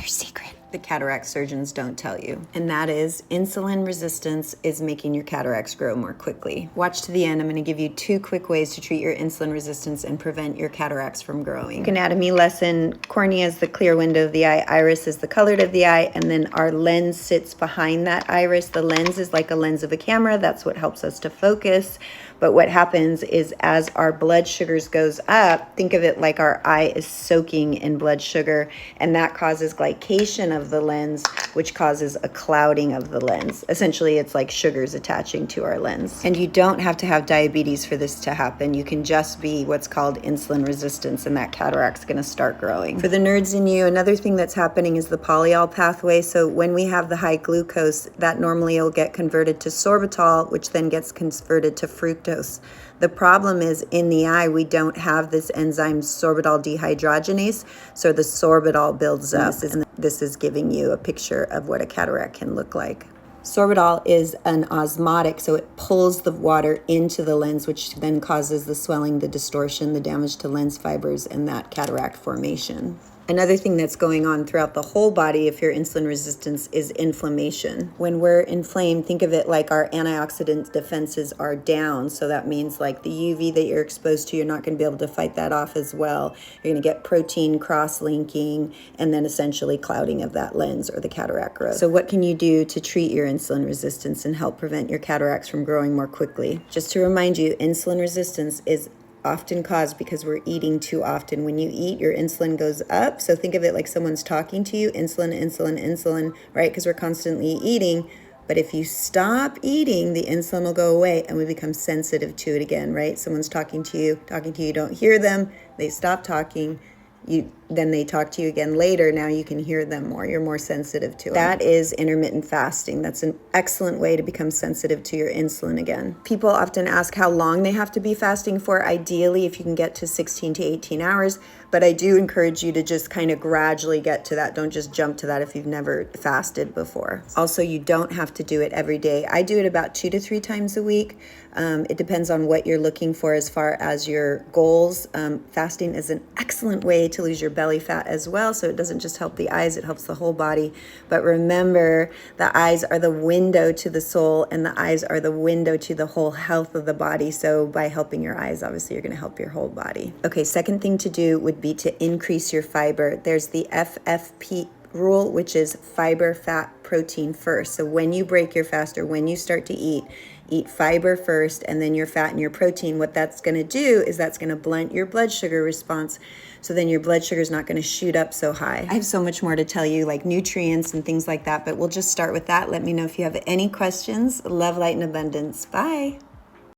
secret the cataract surgeons don't tell you, and that is insulin resistance is making your cataracts grow more quickly. Watch to the end. I'm going to give you 2 quick ways to treat your insulin resistance and prevent your cataracts from growing. Anatomy lesson: cornea is the clear window of the eye, iris is the colored of the eye, and then our lens sits behind that iris. The lens is like a lens of a camera. That's what helps us to focus. But what happens is as our blood sugars goes up, think of it like our eye is soaking in blood sugar, and that causes glycation of the lens, which causes a clouding of the lens. Essentially, it's like sugars attaching to our lens. And you don't have to have diabetes for this to happen. You can just be what's called insulin resistance, and that cataract's gonna start growing. For the nerds in you, another thing that's happening is the polyol pathway. So when we have the high glucose, that normally will get converted to sorbitol, which then gets converted to fructose. The problem is in the eye, we don't have this enzyme sorbitol dehydrogenase, so the sorbitol builds up. And this is giving you a picture of what a cataract can look like. Sorbitol is an osmotic, so it pulls the water into the lens, which then causes the swelling, the distortion, the damage to lens fibers, and that cataract formation. Another thing that's going on throughout the whole body if you're insulin resistant is inflammation. When we're inflamed, think of it like our antioxidant defenses are down. So that means like the UV that you're exposed to, you're not going to be able to fight that off as well. You're going to get protein cross-linking and then essentially clouding of that lens or the cataract growth. So what can you do to treat your insulin resistance and help prevent your cataracts from growing more quickly? Just to remind you, insulin resistance is often caused because we're eating too often. When you eat, your insulin goes up. So think of it like someone's talking to you, insulin, insulin, insulin, right? Because we're constantly eating. But if you stop eating, the insulin will go away and we become sensitive to it again, right? Someone's talking to you, don't hear them, they stop talking. Then they talk to you again later. Now you can hear them more. You're more sensitive to it. That is intermittent fasting. That's an excellent way to become sensitive to your insulin again. People often ask how long they have to be fasting for. Ideally, if you can get to 16 to 18 hours, but I do encourage you to just kind of gradually get to that. Don't just jump to that if you've never fasted before. Also, you don't have to do it every day. I do it about 2 to 3 times a week. It depends on what you're looking for as far as your goals. Fasting is an excellent way to lose your belly fat as well, so it doesn't just help the eyes, it helps the whole body. But remember, the eyes are the window to the soul, and the eyes are the window to the whole health of the body. So by helping your eyes, obviously you're going to help your whole body. Okay, second thing to do would be to increase your fiber. There's the FFP rule, which is fiber, fat, protein first. So when you break your fast or when you start to eat fiber first and then your fat and your protein. What that's going to do is that's going to blunt your blood sugar response. So then your blood sugar is not going to shoot up so high. I have so much more to tell you, like nutrients and things like that, but we'll just start with that. Let me know if you have any questions. Love, light, and abundance. Bye.